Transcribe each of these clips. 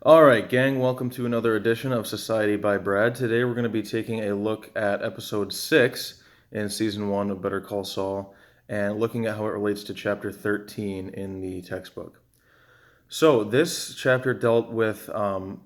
All right, gang, welcome to another edition of Society by Brad. Today we're going to be taking a look at episode 6 in season 1 of Better Call Saul and looking at how it relates to chapter 13 in the textbook. So, this chapter dealt with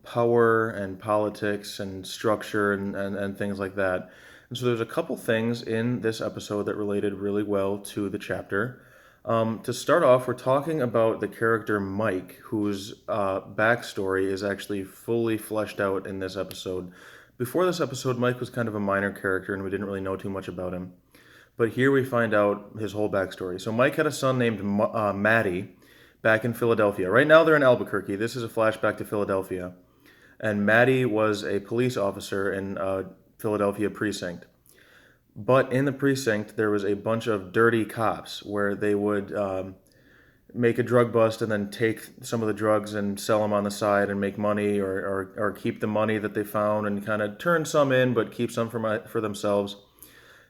power and politics and structure and things like that. And so, there's a couple things in this episode that related really well to the chapter. To start off, we're talking about the character Mike, whose backstory is actually fully fleshed out in this episode. Before this episode, Mike was kind of a minor character and we didn't really know too much about him. But here we find out his whole backstory. So, Mike had a son named Matty back in Philadelphia. Right now, they're in Albuquerque. This is a flashback to Philadelphia. And Matty was a police officer in Philadelphia precinct. But in the precinct, there was a bunch of dirty cops where they would make a drug bust and then take some of the drugs and sell them on the side and make money, or keep the money that they found and kind of turn some in but keep some for themselves.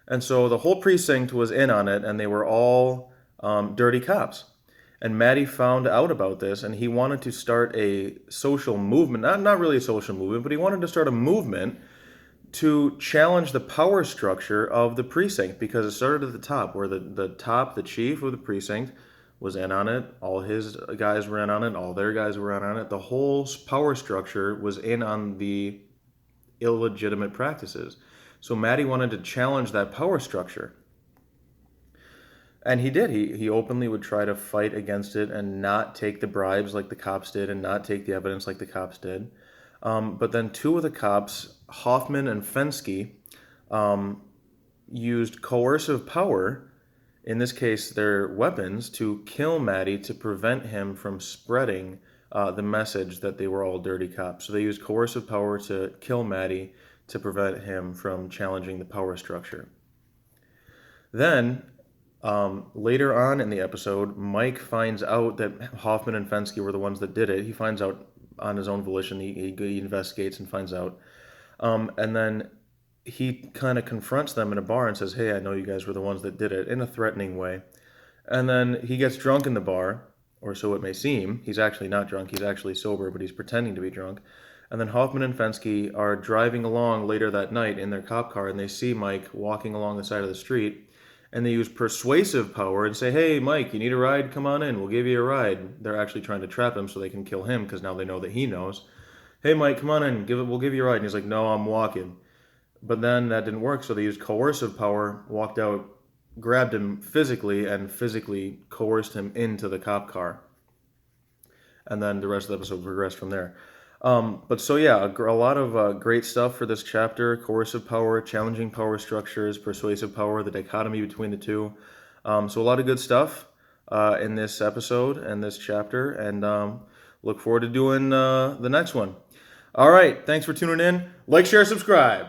And so the whole precinct was in on it, and they were all dirty cops. And Matty found out about this, and he wanted to start a social movement, not really a social movement, but he wanted to start a movement to challenge the power structure of the precinct, because it started at the top, where the chief of the precinct was in on it, all his guys were in on it, all their guys were in on it. The whole power structure was in on the illegitimate practices. So Matty wanted to challenge that power structure. And he did. He openly would try to fight against it and not take the bribes like the cops did and not take the evidence like the cops did. But then two of the cops, Hoffman and Fensky, used coercive power, in this case their weapons, to kill Matty to prevent him from spreading the message that they were all dirty cops. So they used coercive power to kill Matty to prevent him from challenging the power structure. Then, later on in the episode, Mike finds out that Hoffman and Fensky were the ones that did it. He finds out on his own volition. He investigates and finds out. And then he kind of confronts them in a bar and says, "Hey, I know you guys were the ones that did it," in a threatening way. And then he gets drunk in the bar, or so it may seem. He's actually not drunk. He's actually sober, but he's pretending to be drunk. And then Hoffman and Fensky are driving along later that night in their cop car, and they see Mike walking along the side of the street. And they use persuasive power and say, "Hey, Mike, you need a ride? Come on in. We'll give you a ride." They're actually trying to trap him so they can kill him, because now they know that he knows. "Hey, Mike, come on in. We'll give you a ride." And he's like, "No, I'm walking." But then that didn't work, so they used coercive power, walked out, grabbed him physically, and physically coerced him into the cop car. And then the rest of the episode progressed from there. But so yeah, a lot of great stuff for this chapter: coercive power, challenging power structures, persuasive power, the dichotomy between the two. So a lot of good stuff in this episode and this chapter, and look forward to doing the next one. All right, thanks for tuning in. Like, share, subscribe.